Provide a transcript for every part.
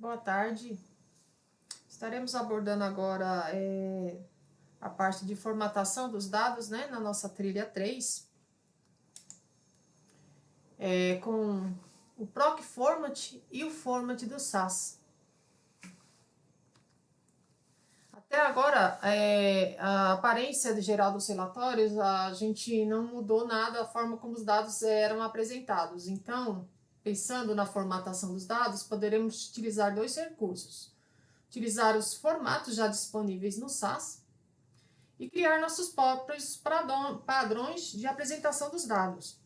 Boa tarde. Estaremos abordando agora a parte de formatação dos dados, né, na nossa trilha 3, com o Proc Format e o Format do SAS. Até agora, a aparência geral dos relatórios, a gente não mudou nada a forma como os dados eram apresentados. Então, pensando na formatação dos dados, poderemos utilizar dois recursos. Utilizar os formatos já disponíveis no SAS e criar nossos próprios padrões de apresentação dos dados.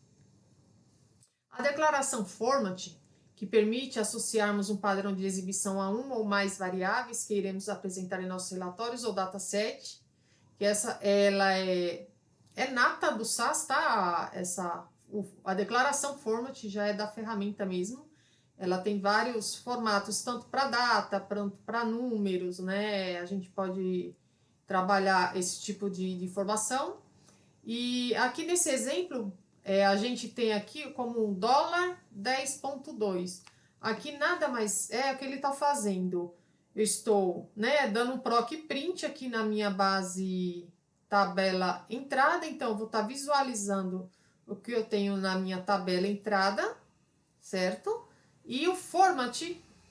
A declaração Format, que permite associarmos um padrão de exibição a uma ou mais variáveis que iremos apresentar em nossos relatórios ou dataset, que ela é nata do SAS, tá? A declaração Format já é da ferramenta mesmo. Ela tem vários formatos, tanto para data, para números, né? A gente pode trabalhar esse tipo de informação. E aqui nesse exemplo, a gente tem aqui como um dólar 10,2. Aqui nada mais é o que ele está fazendo. Eu estou, né, dando um proc print aqui na minha base tabela entrada, então eu vou estar visualizando o que eu tenho na minha tabela entrada, certo? E o format,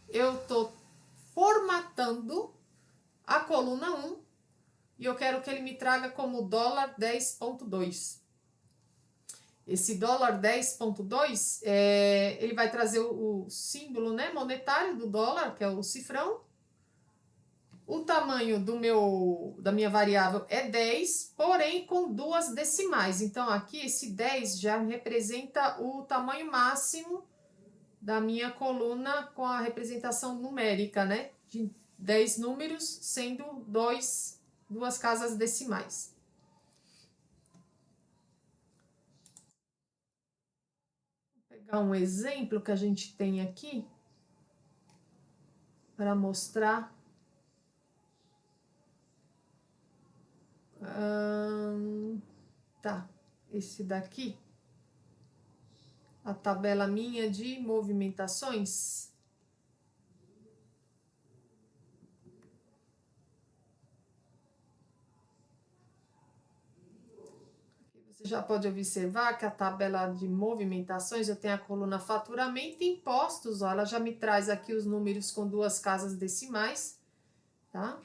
eu estou formatando a coluna 1 e eu quero que ele me traga como dólar 10,2. Esse dólar 10,2, ele vai trazer o símbolo, né, monetário do dólar, que é o cifrão. O tamanho da minha variável é 10, porém com duas decimais. Então, aqui esse 10 já representa o tamanho máximo da minha coluna com a representação numérica, né? De 10 números, sendo duas casas decimais. Vou pegar um exemplo que a gente tem aqui para mostrar. Tá, esse daqui, a tabela minha de movimentações. Aqui você já pode observar que a tabela de movimentações, eu tenho a coluna faturamento e impostos, ó, ela já me traz aqui os números com duas casas decimais, tá?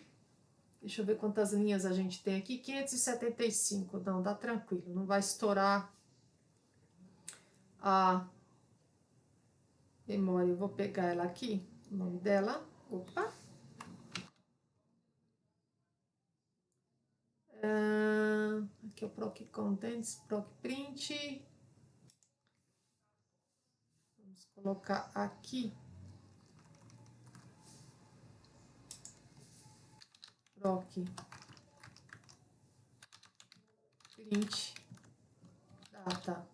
Deixa eu ver quantas linhas a gente tem aqui. 575. Não, dá tranquilo. Não vai estourar a memória. Eu vou pegar ela aqui. O nome dela. Opa. Aqui é o Proc Contents, Proc Print. Vamos colocar aqui. Proc Print data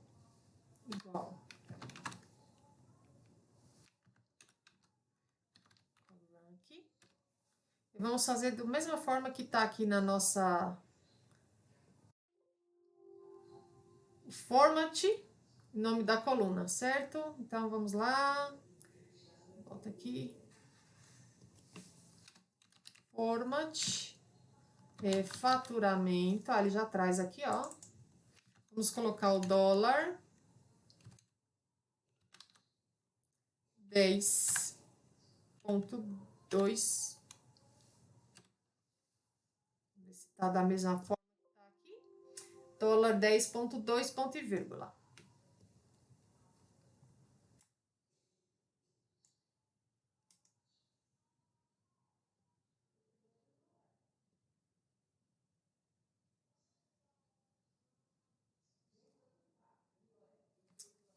igual. Aqui. E vamos fazer da mesma forma que está aqui na nossa format, nome da coluna, certo? Então vamos lá. Volta aqui. Format. Faturamento. Ele já traz aqui, ó. Vamos colocar o dólar 10,2. Ver se tá da mesma forma que tá aqui. Dólar 10,2, ponto e vírgula.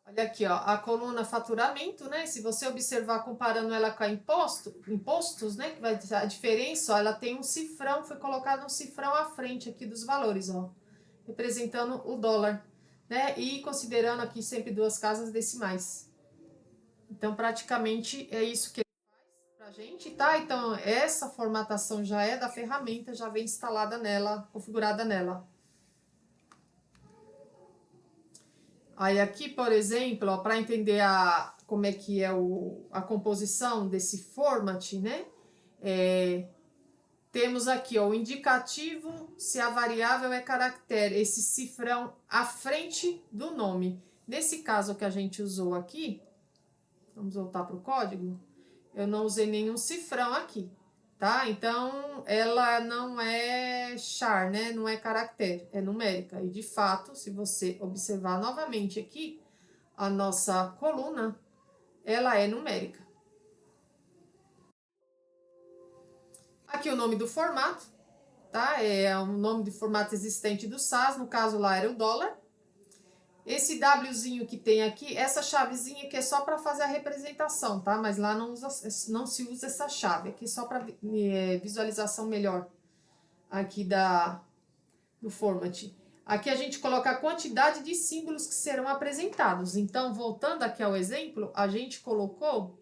Olha aqui, ó, a coluna faturamento, né? Se você observar comparando ela com a impostos, né? Que vai a diferença, ó, ela tem um cifrão, foi colocado um cifrão à frente aqui dos valores, ó, representando o dólar, né? E considerando aqui sempre duas casas decimais. Então, praticamente é isso que ele faz pra gente, tá? Então, essa formatação já é da ferramenta, já vem instalada nela, configurada nela. Aí aqui, por exemplo, para entender como é que é a composição desse format, né? Temos aqui, ó, o indicativo, se a variável é caractere, esse cifrão à frente do nome. Nesse caso que a gente usou aqui, vamos voltar para o código, eu não usei nenhum cifrão aqui, tá? Então, ela não é char, né? Não é caractere, é numérica. E, de fato, se você observar novamente aqui, a nossa coluna, ela é numérica. Aqui o nome do formato, tá? É o nome de formato existente do SAS, no caso lá era o dólar. Esse Wzinho que tem aqui, essa chavezinha que é só para fazer a representação, tá? Mas lá não se usa essa chave, aqui só para visualização melhor aqui do format. Aqui a gente coloca a quantidade de símbolos que serão apresentados. Então, voltando aqui ao exemplo, a gente colocou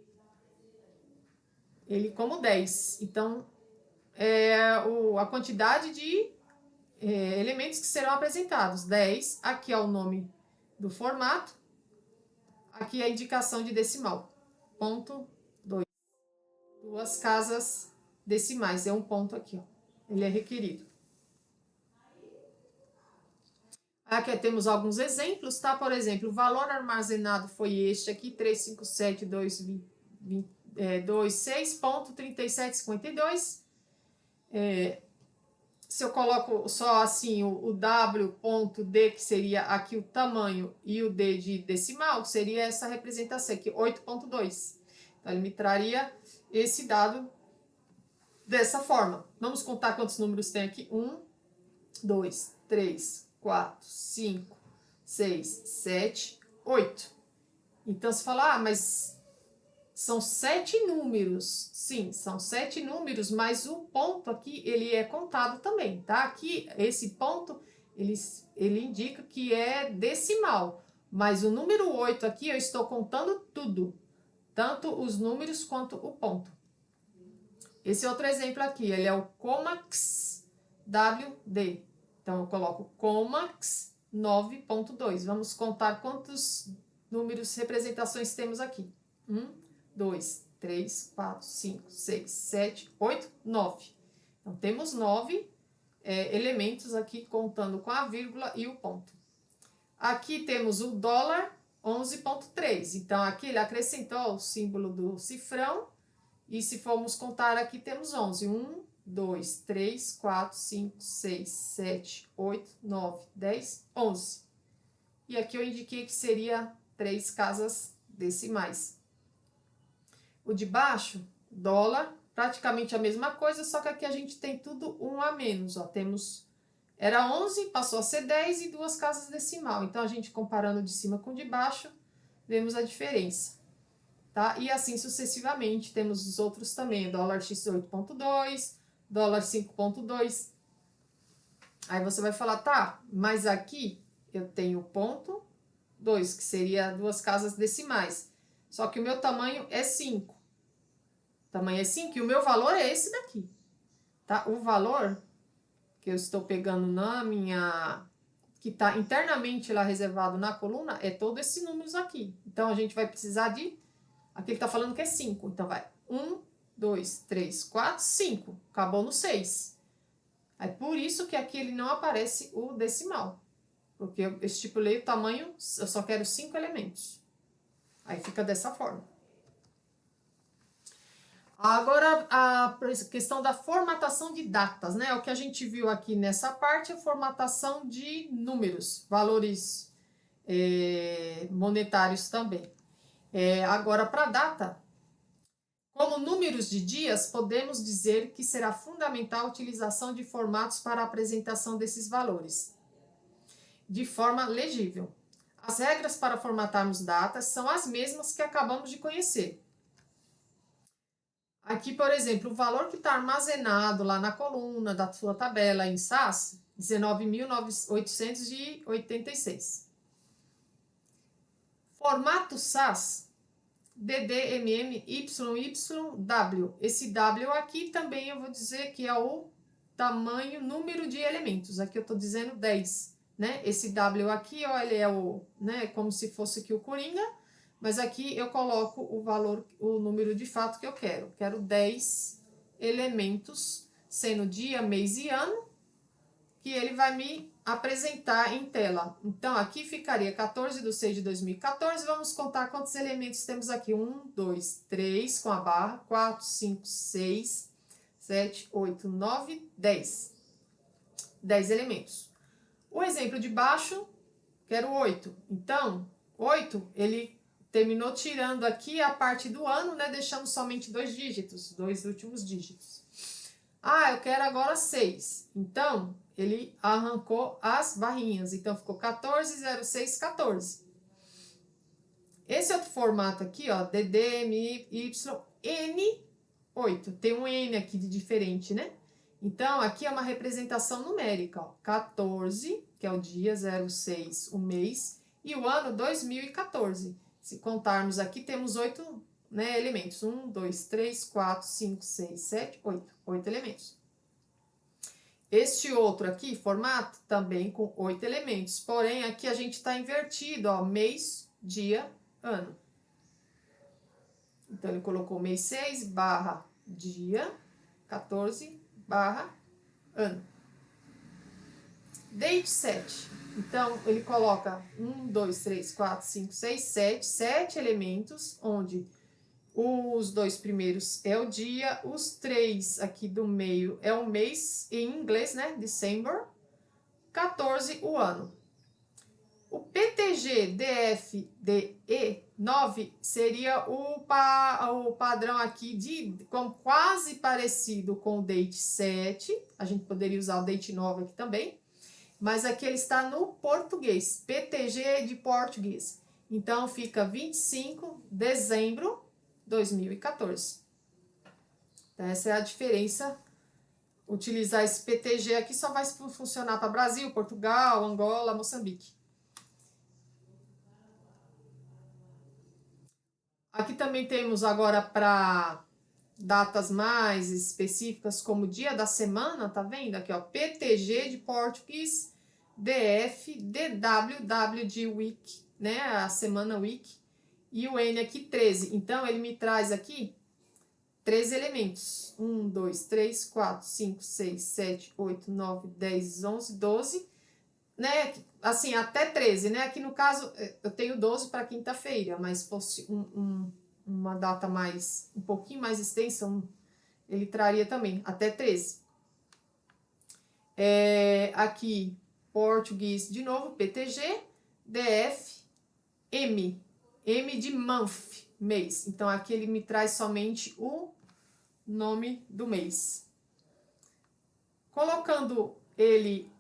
ele como 10. Então, a quantidade de elementos que serão apresentados. 10, aqui é o nome do formato, aqui é a indicação de decimal, ponto 2. Duas casas decimais, é um ponto aqui, ó. Ele é requerido. Aqui temos alguns exemplos, tá? Por exemplo, o valor armazenado foi este aqui, 357.226.3752. Se eu coloco só assim o W.D, que seria aqui o tamanho, e o D de decimal, seria essa representação aqui, 8.2. Então, ele me traria esse dado dessa forma. Vamos contar quantos números tem aqui. 1, 2, 3, 4, 5, 6, 7, 8. Então, você fala, mas são 7 números. Sim, são 7 números, mas o ponto aqui, ele é contado também, tá? Aqui, esse ponto, ele indica que é decimal. Mas o número 8 aqui, eu estou contando tudo. Tanto os números quanto o ponto. Esse outro exemplo aqui, ele é o Comax WD. Então, eu coloco Comax 9.2. Vamos contar quantos números, representações temos aqui. 1, 2, 3, 4, 5, 6, 7, 8, 9. Então, temos 9 elementos aqui, contando com a vírgula e o ponto. Aqui temos o dólar 11.3. Então, aqui ele acrescentou o símbolo do cifrão. E se formos contar aqui, temos 11. 1, 2, 3, 4, 5, 6, 7, 8, 9, 10, 11. E aqui eu indiquei que seria 3 casas decimais. O de baixo, dólar, praticamente a mesma coisa, só que aqui a gente tem tudo um a menos, ó. Era 11, passou a ser 10 e 2 casas decimal. Então, a gente comparando de cima com de baixo, vemos a diferença. Tá? E assim sucessivamente, temos os outros também, dólar x 8.2, dólar 5.2. Aí você vai falar, tá, mas aqui eu tenho ponto 2, que seria 2 casas decimais. Só que o meu tamanho é 5. O tamanho é 5 e o meu valor é esse daqui. Tá? O valor que eu estou pegando na minha... que está internamente lá reservado na coluna, é todos esses números aqui. Então, a gente vai precisar de... Aqui ele está falando que é 5. Então, vai 1, 2, 3, 4, 5. Acabou no 6. É por isso que aqui ele não aparece o decimal. Porque eu estipulei o tamanho, eu só quero 5 elementos. Aí fica dessa forma. Agora, a questão da formatação de datas, né? O que a gente viu aqui nessa parte é formatação de números, valores monetários também. Agora, para data, como números de dias, podemos dizer que será fundamental a utilização de formatos para a apresentação desses valores, de forma legível. As regras para formatarmos datas são as mesmas que acabamos de conhecer. Aqui, por exemplo, o valor que está armazenado lá na coluna da sua tabela em SAS, 19.886. Formato SAS, DDMM YYW. Esse W aqui também eu vou dizer que é o tamanho, número de elementos. Aqui eu estou dizendo 10, né? Esse W aqui, ó, ele é o, né, como se fosse aqui o Coringa. mas aqui eu coloco o valor, o número de fato que eu quero. Quero 10 elementos, sendo dia, mês e ano, que ele vai me apresentar em tela. Então, aqui ficaria 14/6/2014. Vamos contar quantos elementos temos aqui. 1, 2, 3 com a barra, 4, 5, 6, 7, 8, 9, 10. 10 elementos. O exemplo de baixo, quero 8. Então, 8, ele terminou tirando aqui a parte do ano, né? Deixando somente 2 dígitos, 2 últimos dígitos. Ah, eu quero agora 6. Então, ele arrancou as barrinhas. Então, ficou 14/06/14. Esse outro formato aqui, ó, DD, MY, N8. Tem um N aqui de diferente, né? Então, aqui é uma representação numérica, ó. 14, que é o dia, 06, o mês, e o ano 2014. Se contarmos aqui, temos 8, né, elementos. 1, 2, 3, 4, 5, 6, 7, 8. 8 elementos. Este outro aqui, formato, também com 8 elementos. Porém, aqui a gente está invertido, ó, mês, dia, ano. Então, ele colocou mês 6 barra dia, 14 barra ano. Date 7. Então, ele coloca 1, 2, 3, 4, 5, 6, 7. 7 elementos, onde os 2 primeiros é o dia, os 3 aqui do meio é o mês, em inglês, né? December. 14, o ano. O PTG DFDE 9 seria o padrão aqui com quase parecido com o date 7. A gente poderia usar o date 9 aqui também. Mas aqui ele está no português. PTG de português. Então, fica 25 de dezembro de 2014. Então, essa é a diferença. Utilizar esse PTG aqui só vai funcionar para Brasil, Portugal, Angola, Moçambique. Aqui também temos agora para datas mais específicas, como dia da semana, tá vendo? Aqui, ó, PTG de português, DF, DWW de week, né? A semana week. E o N aqui, 13. Então, ele me traz aqui 13 elementos. 1, 2, 3, 4, 5, 6, 7, 8, 9, 10, 11, 12. Né? Assim, até 13, né? Aqui no caso, eu tenho 12 para quinta-feira, mas fosse uma data mais, um pouquinho mais extensa, ele traria também, até 13. Aqui, português, de novo, PTG, DF, M. M de month, mês. Então, aqui ele me traz somente o nome do mês. Colocando ele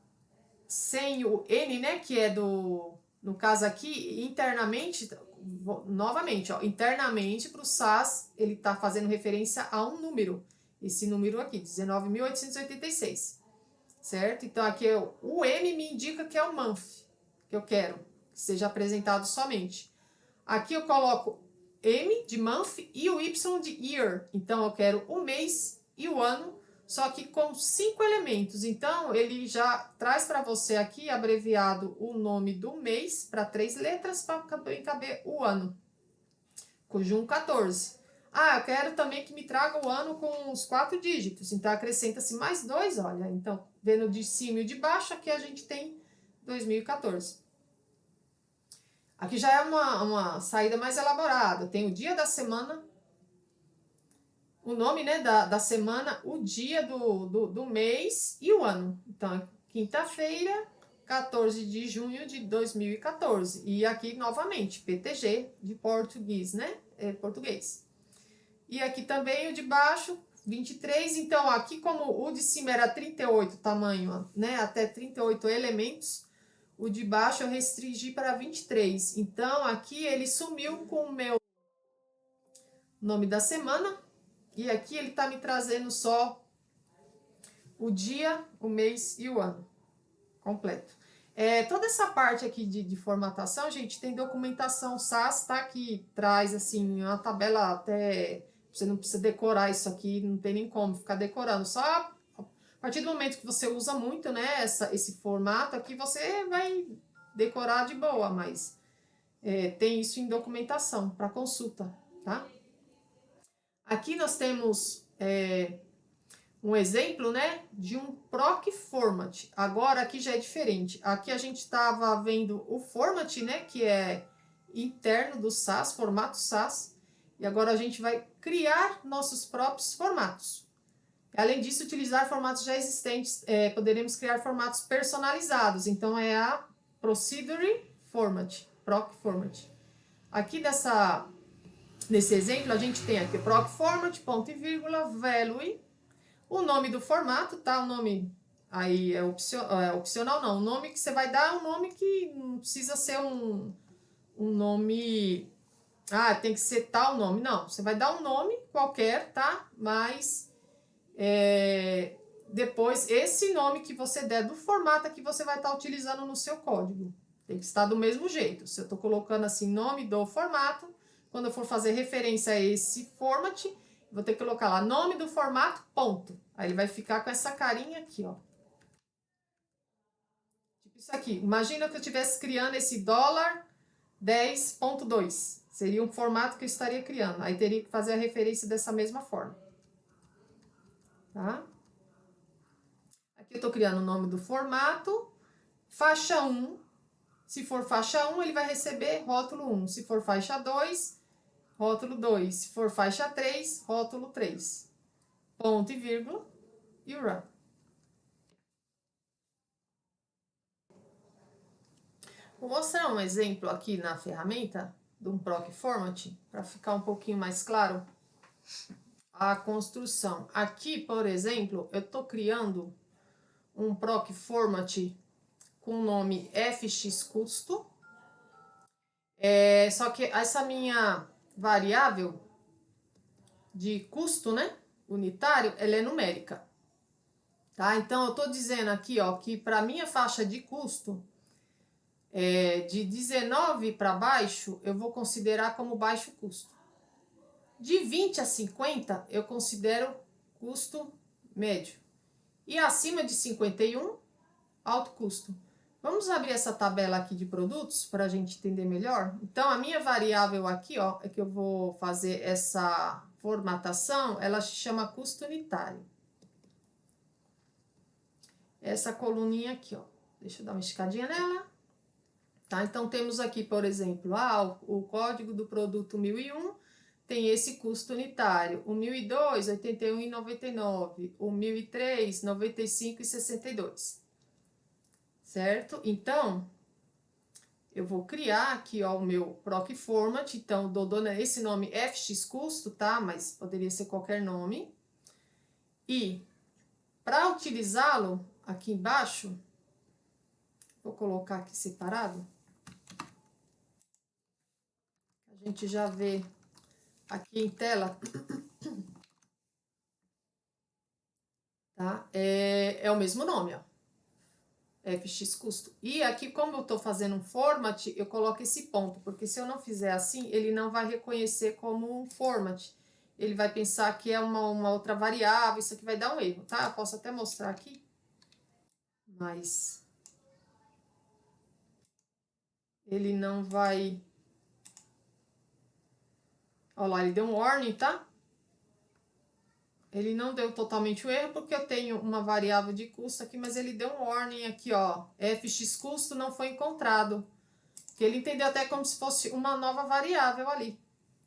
sem o N, né, que é no caso aqui, internamente, novamente, ó, internamente para o SAS, ele está fazendo referência a um número, esse número aqui, 19.886, certo? Então, aqui o M me indica que é o month, que eu quero que seja apresentado somente. Aqui eu coloco M de month e o Y de year, então eu quero o mês e o ano, só que com 5 elementos. Então, ele já traz para você aqui, abreviado, o nome do mês, para 3 letras, para caber o ano. Conjunto 14. Ah, eu quero também que me traga o ano com os 4 dígitos. Então, acrescenta-se mais 2, olha. Então, vendo de cima e de baixo, aqui a gente tem 2014. Aqui já é uma saída mais elaborada. Tem o dia da semana, o nome, né, da semana, o dia do mês e o ano. Então, quinta-feira, 14 de junho de 2014. E aqui, novamente, PTG, de português, né? Português. E aqui também o de baixo, 23. Então, aqui como o de cima era 38 tamanho, né? Até 38 elementos, o de baixo eu restringi para 23. Então, aqui ele sumiu com o meu nome da semana. E aqui ele tá me trazendo só o dia, o mês e o ano completo. Toda essa parte aqui de formatação, gente, tem documentação SAS, tá? Que traz, assim, uma tabela até... Você não precisa decorar isso aqui, não tem nem como ficar decorando. Só a partir do momento que você usa muito, né, esse formato aqui, você vai decorar de boa, mas tem isso em documentação para consulta, tá? Aqui nós temos um exemplo, né, de um proc format. Agora aqui já é diferente. Aqui a gente estava vendo o format, né, que é interno do SAS, formato SAS. E agora a gente vai criar nossos próprios formatos. Além disso, utilizar formatos já existentes, poderemos criar formatos personalizados. Então, é a Procedure Format, Proc Format. Aqui nesse exemplo, a gente tem aqui o Proc Format, ponto e vírgula, value, o nome do formato, tá? O nome aí é opcional, não. O nome que você vai dar é um nome que não precisa ser um nome... Ah, tem que ser tal nome. Não, você vai dar um nome qualquer, tá? Mas depois, esse nome que você der do formato que você vai estar utilizando no seu código. Tem que estar do mesmo jeito. Se eu estou colocando assim, nome do formato, quando eu for fazer referência a esse format, vou ter que colocar lá, nome do formato, ponto. Aí ele vai ficar com essa carinha aqui, ó. Tipo isso aqui. Imagina que eu estivesse criando esse $10.2. Seria um formato que eu estaria criando. Aí teria que fazer a referência dessa mesma forma. Tá? Aqui eu estou criando o nome do formato. Faixa 1. Se for faixa 1, ele vai receber rótulo 1. Se for faixa 2, rótulo 2. Se for faixa 3, rótulo 3. Ponto e vírgula e o run. Vou mostrar um exemplo aqui na ferramenta de um proc format para ficar um pouquinho mais claro a construção. Aqui, por exemplo, eu estou criando um proc format com o nome fxcusto. Só que essa minha variável de custo, né, unitário, ela é numérica. Tá? Então, eu estou dizendo aqui, ó, que para minha faixa de custo, de 19 para baixo, eu vou considerar como baixo custo. De 20 a 50, eu considero custo médio. E acima de 51, alto custo. Vamos abrir essa tabela aqui de produtos para a gente entender melhor? Então, a minha variável aqui, ó, é que eu vou fazer essa formatação, ela se chama custo unitário. Essa coluninha aqui, ó. Deixa eu dar uma esticadinha nela. Tá? Então, temos aqui, por exemplo, o código do produto 1001 tem esse custo unitário. O 1002, R$ 81,99. O 1003, R$ 95,62. Certo? Então, eu vou criar aqui, ó, o meu proc format. Então, dou esse nome fxcusto, tá? Mas poderia ser qualquer nome. E, para utilizá-lo, aqui embaixo, vou colocar aqui separado. A gente já vê aqui em tela, tá? É o mesmo nome, ó. fxcusto. E aqui, como eu tô fazendo um format, eu coloco esse ponto, porque se eu não fizer assim, ele não vai reconhecer como um format. Ele vai pensar que é uma outra variável, isso aqui vai dar um erro, tá? Eu posso até mostrar aqui, mas ele não vai... Olha lá, ele deu um warning, tá? Ele não deu totalmente o erro, porque eu tenho uma variável de custo aqui, mas ele deu um warning aqui, ó. fxcusto não foi encontrado. Que ele entendeu até como se fosse uma nova variável ali.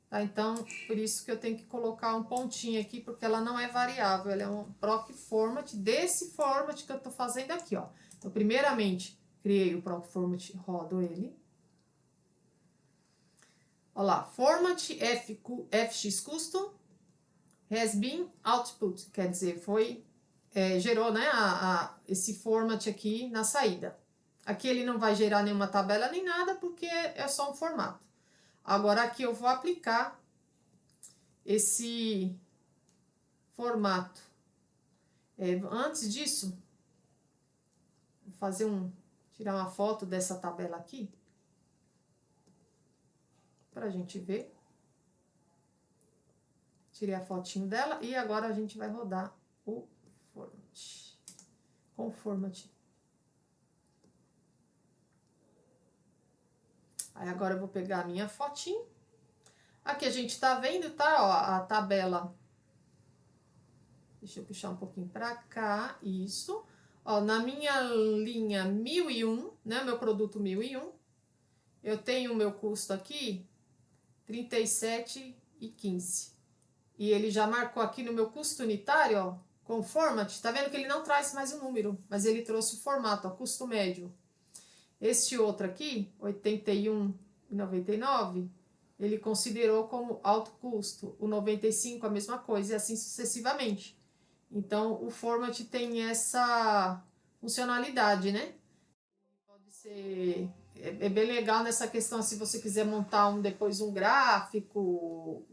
Tá? Então, por isso que eu tenho que colocar um pontinho aqui, porque ela não é variável, ela é um proc format desse format que eu tô fazendo aqui, ó. Então, primeiramente, criei o proc format, rodo ele. Olha lá, format fxcustom has been output, quer dizer, gerou, né, esse format aqui na saída. Aqui ele não vai gerar nenhuma tabela nem nada, porque é só um formato. Agora, aqui eu vou aplicar esse formato. Antes disso, vou fazer tirar uma foto dessa tabela aqui, para a gente ver. Tirei a fotinho dela e agora a gente vai rodar o format. Com o format. Aí agora eu vou pegar a minha fotinho. Aqui a gente tá vendo, tá? Ó, a tabela. Deixa eu puxar um pouquinho pra cá, isso. Ó, na minha linha 1001, né? Meu produto 1001, eu tenho o meu custo aqui, 37,15. E ele já marcou aqui no meu custo unitário, ó, com format. Tá vendo que ele não traz mais o número, mas ele trouxe o formato, ó, custo médio. Este outro aqui, 81,99, ele considerou como alto custo. O 95 a mesma coisa e assim sucessivamente. Então, o format tem essa funcionalidade, né? Pode ser... É bem legal nessa questão, se você quiser montar depois um gráfico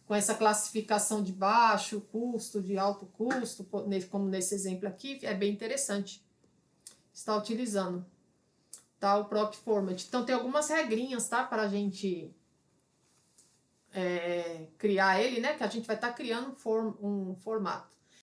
com essa classificação de baixo custo, de alto custo, como nesse exemplo aqui, é bem interessante estar utilizando, tá? O próprio format. Então, tem algumas regrinhas, tá? Para a gente criar ele, né? Que a gente vai estar criando um formato.